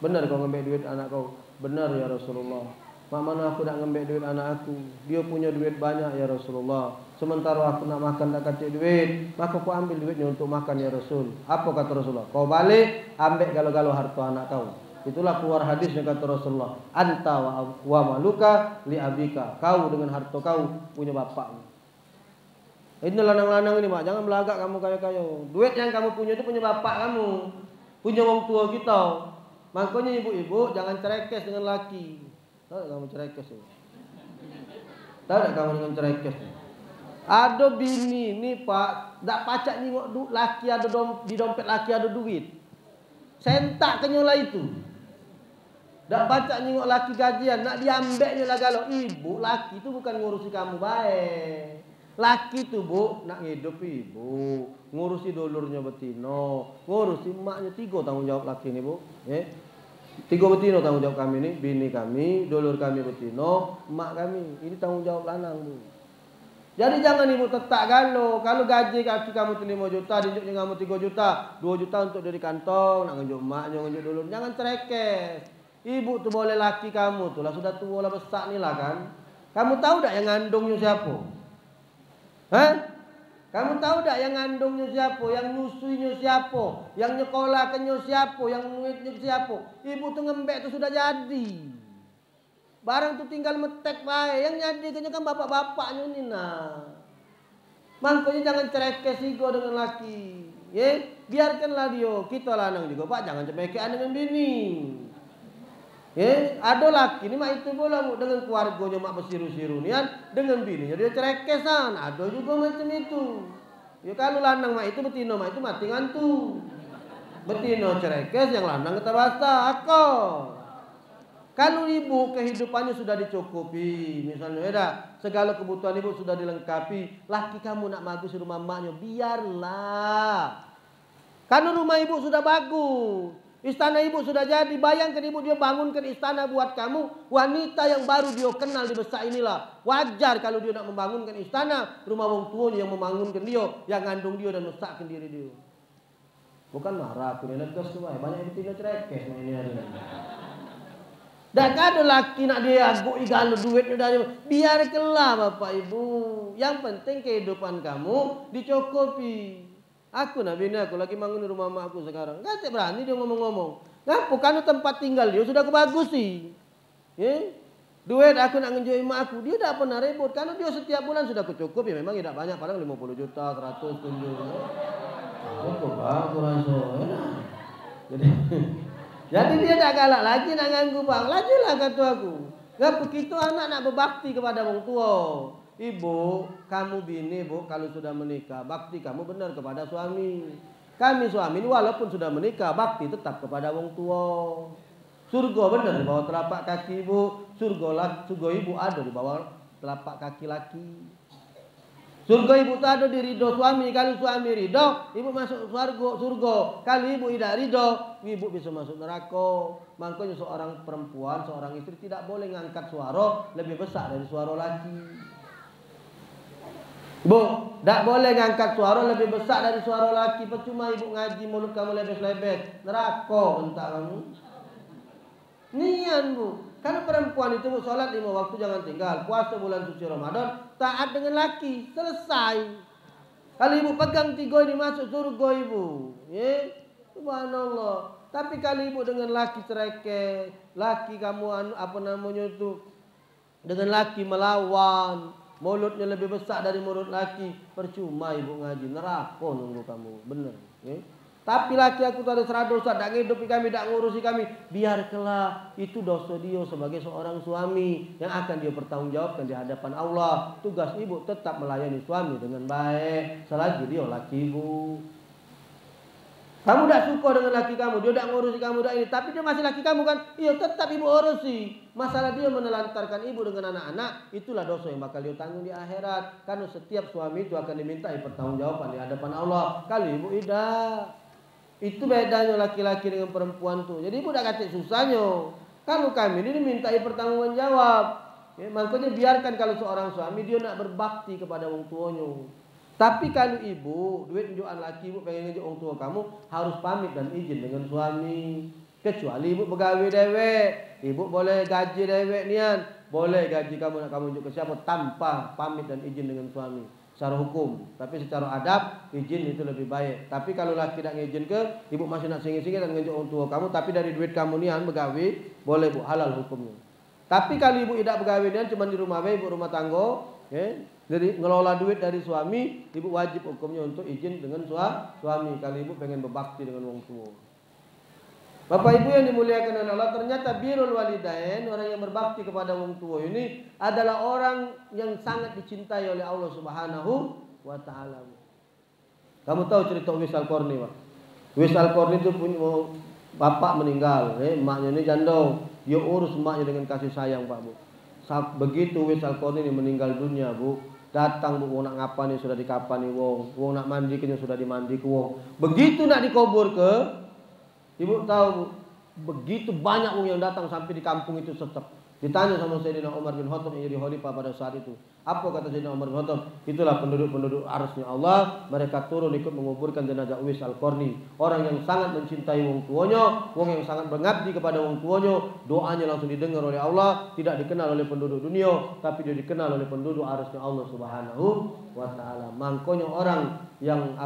benar kau ngambil duit anak kau? Benar ya Rasulullah. Mak mana aku nak ngambil duit anak aku? Dia punya duit banyak ya Rasulullah. Sementara aku nak makan tak kacik duit, maka kau ambil duitnya untuk makan ya Rasul. Apa kata Rasulullah? Kau balik ambil galau-galau harta anak kau. Itulah keluar hadisnya kata Rasulullah. Anta wa maluka li abika. Kau dengan harta kau punya bapakmu. Ini lanang-lanang ini Mak, jangan belagak kamu kaya-kaya. Duit yang kamu punya itu punya bapak kamu, punya wong tua kita. Makanya ibu-ibu jangan cerekes dengan laki. Tahu tak kamu cerekes ya? Tahu tak kamu dengan cerekes? Ada bini ni Pak, tak pacak nengok laki ada di dompet laki ada duit. Sentak kenyola itu. Tak pacak nengok laki gajian, nak diambilnya lah galau. Ibu laki itu bukan ngurusi kamu baik. Laki tu Bu nak hidup ibu, ngurusi dulurnya betino, ngurusi emaknya. 3 tanggung jawab laki ni Bu. 3 betino tanggung jawab kami ni, bini kami, dulur kami betino, emak kami. Ini tanggung jawab lanang Bu. Jadi jangan ibu tetak galau. Kalau gaji kaki kamu 5 juta, diunjuknya kamu 3 juta, 2 juta untuk dari kantong, nak ngunjuk emaknya, ngunjuk dulur. Jangan cerekes. Ibu tu boleh laki kamu tu lah sudah tua lah besar ni lah kan. Kamu tahu tak yang ngandungnya siapa? Kamu tahu tak yang ngandungnya siapa, yang nyusuinya siapa, yang nyekolahkannya siapa, yang muridnya siapa? Ibu tu ngembek tu sudah jadi. Barang tu tinggal metek baik, yang nyadikannya kan bapak-bapaknya ni nah. Makanya jangan cerekes ego dengan laki. Biarkanlah dia, kita lanang juga Pak, jangan cemekean dengan bini. Ada laki ni mak itu bola dengan keluarganya mak bersiru-siru nian, dengan bininya dia cerekesan. Ada juga macam itu. Ya kalau lanang mak itu betino mak itu mati ngantu. Betino cerekes, yang lanang kata bahasa akal. Kalau ibu kehidupannya sudah dicukupi, misalnya dah segala kebutuhan ibu sudah dilengkapi, laki kamu nak bagus di rumah maknya, biarlah. Karena rumah ibu sudah bagus. Istana ibu sudah jadi. Bayangkan ibu dia bangunkan istana buat kamu. Wanita yang baru dia kenal di besar inilah. Wajar kalau dia nak membangunkan istana. Rumah wong tuanya yang membangunkan dia. Yang ngandung dia dan mesakkan diri dia. Bukan marah aku ni lekas tu. Banyak yang tinggal cerekes. Dan ada laki nak dia agak galau duitnya dari. Biarkanlah bapak ibu. Yang penting kehidupan kamu dicukupi. Aku nak bini aku lagi bangun di rumah mak aku sekarang. Enggak berani dia ngomong-ngomong. Ngapa? Karena tempat tinggal dia sudah kebagus sih. Duit aku nak ngenjoi mak aku, dia tak pernah ribut karena dia setiap bulan sudah cukup ya, memang tidak banyak, paling 50 juta, 100 kunjung. Cukup aku rasa. Jadi jadi dia tak galak lagi nak nganggu bang, lajulah kata aku. Gak begitu anak nak berbakti kepada orang tua. Ibu, kamu bini bu, kalau sudah menikah, bakti kamu benar kepada suami. Kami suami walaupun sudah menikah, bakti tetap kepada orang tua. Surga benar di bawah telapak kaki ibu, surga ibu ada di bawah telapak kaki laki. Surga ibu tak ada di ridho suami. Kalau suami ridho, ibu masuk surga. Kalau ibu tidak ridho, ibu bisa masuk neraka. Makanya seorang perempuan, seorang istri tidak boleh ngangkat suara lebih besar dari suara laki. Bu, tak boleh ngangkat suara lebih besar dari suara laki. Percuma ibu ngaji mulut kamu lebes-lebes, neraka bentak kamu. Nian bu, karena perempuan itu bu, sholat 5 waktu jangan tinggal, puasa bulan suci Ramadan, taat dengan laki, selesai. Kalau ibu pegang 3 ini masuk surga ibu, ya, subhanallah. Tapi kalau ibu dengan laki cereke, laki kamu apa namanya itu, dengan laki melawan, mulutnya lebih besar dari mulut laki, percuma ibu ngaji, neraka nunggu kamu, bener, ya. Tapi laki aku tak ada serah dosa, tak ngidupi kami, tak ngurusi kami. Biarkanlah itu dosa dia sebagai seorang suami yang akan dia bertanggungjawabkan di hadapan Allah. Tugas ibu tetap melayani suami dengan baik selagi dia laki ibu. Kamu tak suka dengan laki kamu, dia tak ngurusi kamu tak ini, tapi dia masih laki kamu kan? Iya, tetap ibu urusi. Masalah dia menelantarkan ibu dengan anak-anak, itulah dosa yang bakal dia tanggung di akhirat. Karena setiap suami itu akan dimintai pertanggungjawaban di hadapan Allah. Kalau ibu tidak. Itu bedanya laki-laki dengan perempuan tuh. Jadi ibu tak kata susahnya. Kalau kami ini dimintai pertanggungjawab. Ya, makanya biarkan kalau seorang suami dia nak berbakti kepada orang tuanya. Tapi kalau ibu duit tunjukan laki ibu pengen ngejok orang tua kamu, harus pamit dan izin dengan suami. Kecuali ibu pegawai dewek, ibu boleh gaji dewek nian, boleh gaji kamu nak kamu unjuk ke siapa tanpa pamit dan izin dengan suami. Secara hukum, tapi secara adab izin itu lebih baik. Tapi kalau laki tidak ngizin ke, ibu masih nak singgih-singgih dan ngejok orang tua kamu, tapi dari duit kamu nian begawi, boleh bu, halal hukumnya. Tapi kalau ibu tidak begawi nian cuma di rumah ibu rumah tangga, ya, jadi ngelola duit dari suami, ibu wajib hukumnya untuk izin dengan suami. Kalau ibu pengen berbakti dengan orang tua. Bapak ibu yang dimuliakan oleh Allah, ternyata birrul walidain, orang yang berbakti kepada orang tua ini adalah orang yang sangat dicintai oleh Allah Subhanahu wa taala. Kamu tahu cerita Uwais Al-Qarni, Pak? Uwais Al-Qarni itu punya bapak meninggal, emaknya ini janda, dia urus emaknya dengan kasih sayang, Pak, Bu. Begitu Uwais Al-Qarni ini meninggal dunia, Bu, datang bu, wong nak ngapani sudah dikapani wong nak mandi kenya sudah dimandi ke wong. Begitu nak dikubur ke, ibu tahu bu, begitu banyak wong yang datang sampai di kampung itu tetap. Ditanya sama Sayyidina Umar bin Khattab yang jadi khalifah pada saat itu. Apa kata Sayyidina Umar bin Khattab? Itulah penduduk-penduduk arsy Allah, mereka turun ikut menguburkan jenazah Uwais Al-Qarni. Orang yang sangat mencintai wong tuanya, wong yang sangat mengabdi kepada wong tuanya, doanya langsung didengar oleh Allah, tidak dikenal oleh penduduk dunia, tapi dia dikenal oleh penduduk arsy Allah Subhanahu wa taala. Makanya orang yang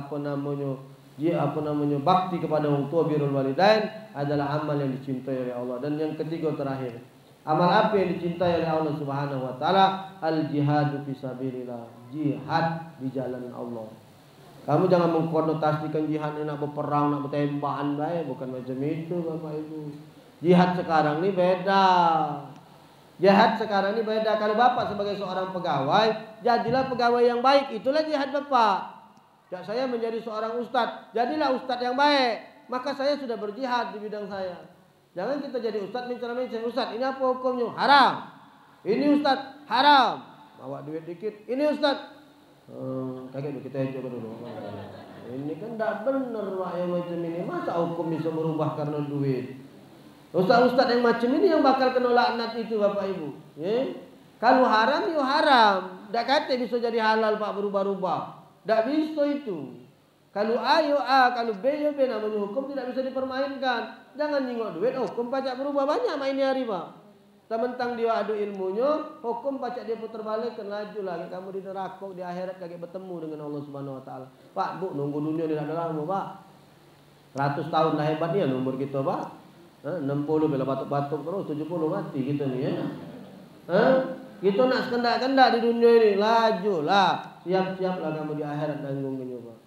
bakti kepada wong tua, birrul walidain, adalah amal yang dicintai oleh Allah. Dan yang ketiga terakhir, amal apa yang dicintai oleh Allah Subhanahu wa taala? Al-jihadu fisabilillah, jihad di jalan Allah. Kamu jangan mengkonotasikan jihad ini nak berperang, nak bertembakan baik, bukan macam itu Bapak Ibu. Jihad sekarang ini beda. Jihad sekarang ini beda. Kalau Bapak sebagai seorang pegawai, jadilah pegawai yang baik, itulah jihad Bapak. Ya, saya menjadi seorang ustadz, jadilah ustadz yang baik, maka saya sudah berjihad di bidang saya. Jangan kita jadi ustadz mencela-mencela, ustadz ini apa hukumnya? Haram. Ini ustadz haram. Bawa duit dikit. Ini ustadz kaget kita aja dulu. Ini kan tidak benar Pak yang macam ini. Masa hukum bisa berubah karena duit? Ustadz-ustadz yang macam ini yang bakal kena laknat itu Bapak Ibu. Kalau haram ya haram. Tidak kata bisa jadi halal Pak, berubah-ubah. Tak bisa itu. Kalau A ya A, kalau B ya B, namanya hukum tidak bisa dipermainkan. Jangan nyingok duit, hukum pajak berubah banyak main hari Pak. Tementang dia adu ilmunya, hukum pajak dia putar balik, kan laju lagi. Kamu di neraka, di akhirat kaget bertemu dengan Allah Subhanahu Wa Taala. Pak, Bu, nunggu dunia tidak ada lama Pak. 100 tahun lah hebatnya umur kita Pak. 60 bila batuk-batuk terus, 70 mati kita nih ya. Kita nak sekendak-kendak di dunia ini, lajulah, siap-siaplah kamu di akhirat tanggung menyuruh.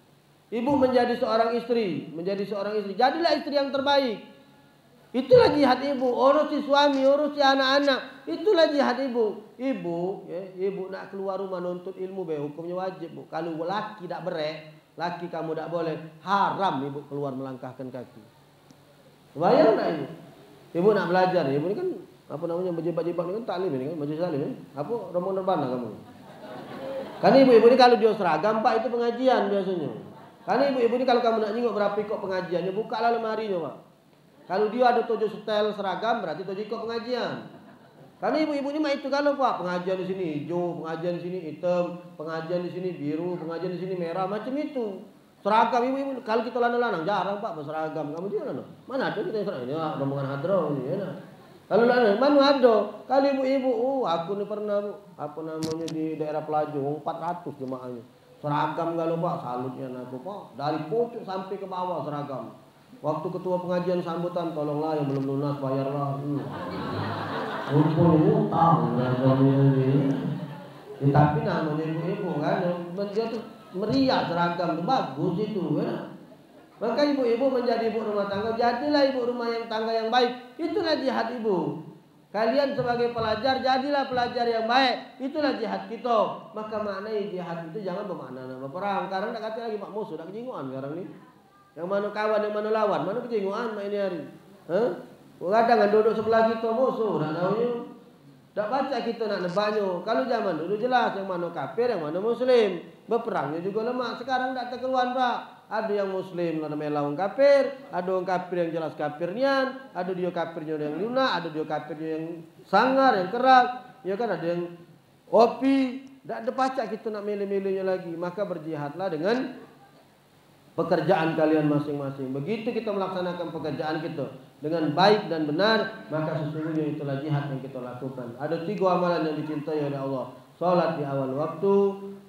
Ibu menjadi seorang istri, jadilah istri yang terbaik. Itulah jihad ibu, urusi suami, urusi anak-anak. Itulah jihad ibu. Ibu nak keluar rumah nuntut ilmu, hukumnya wajib bu. Kalau laki tak berek, laki kamu tak boleh, haram ibu keluar melangkahkan kaki. Bayang tak ibu? Ibu nak belajar, ibu ini kan apa namanya berjebak-jebak ini kan taklim ini kan, majelis taklim ini. Apa rombongan rebana kamu? Kan ibu-ibu ini kalau dia seragam pak itu pengajian biasanya. Kan ibu-ibu ini kalau kamu nak nyingok berapa ikut pengajiannya, bukalah lemarinya pak. Kalau dia ada 7 setel seragam berarti 7 ikut pengajian. Karena ibu-ibu ini mah itu kalau pak pengajian di sini hijau, pengajian di sini hitam, pengajian di sini biru, pengajian di sini merah macam itu. Seragam ibu-ibu kalau kita lanang-lanang jarang pak berseragam. Kamu juga lanang. Mana ada kita yang seragam? Ini rombongan hadro ini ya. Kalau lanang mana ada? Kalau ibu-ibu, aku nih pernah bu, apa namanya di daerah Pelaju 400 jemaahnya. Seragam kalau pak salutnya aku pak dari pucuk sampai ke bawah seragam. Waktu ketua pengajian sambutan, tolonglah yang belum lunas bayarlah. Utang tapi namanya ibu-ibu kan, dia tuh meriah seragam tuh bagus itu ya. Maka ibu-ibu menjadi ibu rumah tangga, jadilah ibu rumah yang tangga yang baik. Itulah jihad ibu. Kalian sebagai pelajar, jadilah pelajar yang baik. Itulah jihad kita. Maka maknai jihad itu jangan bermakna nama perang. Karena tak kata lagi pak musuh, tak kejinguan sekarang ni. Yang mana kawan, yang mana lawan, mana kejinguan mak ini hari. Kadang duduk sebelah kita musuh, nak tahunya. Tak baca kita nak nebaknya. Kalau zaman dulu jelas yang mana kafir, yang mana muslim. Berperangnya juga lemah. Sekarang tak terkeluar pak. Ada yang muslim namanya lawan kafir, ada yang kafir yang jelas kafirnya, ada dia kafirnya yang lunak, ada dia kafirnya yang sangar, yang keras. Ya kan ada yang opi. Tak ada baca kita nak milih-milihnya lagi. Maka berjihadlah dengan pekerjaan kalian masing-masing. Begitu kita melaksanakan pekerjaan kita dengan baik dan benar, maka sesungguhnya itulah jihad yang kita lakukan. Ada 3 amalan yang dicintai oleh Allah. Salat di awal waktu,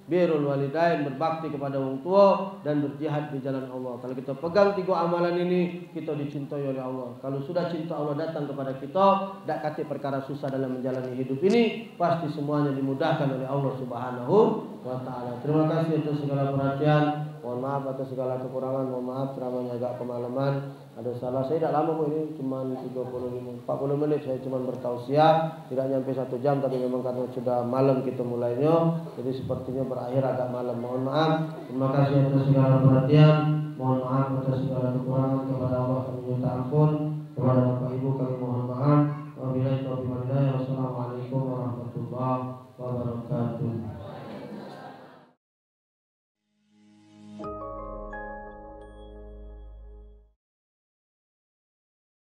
birrul walidain, berbakti kepada orang tua, dan berjihad di jalan Allah. Kalau kita pegang 3 amalan ini, kita dicintai oleh Allah. Kalau sudah cinta Allah datang kepada kita, tak kata perkara susah dalam menjalani hidup ini, pasti semuanya dimudahkan oleh Allah Subhanahu wa taala. Terima kasih atas segala perhatian. Mohon maaf atas segala kekurangan. Mohon maaf ceramahnya agak kemalaman. Ada salah, saya tidak lama kok ini, cuma 40 menit saya cuma bertausiah, tidak nyampe 1 jam, tapi memang karena sudah malam kita mulainya, jadi sepertinya berakhir agak malam. Mohon maaf. Terima kasih atas segala perhatian. Mohon maaf atas segala kekurangan kepada Allah.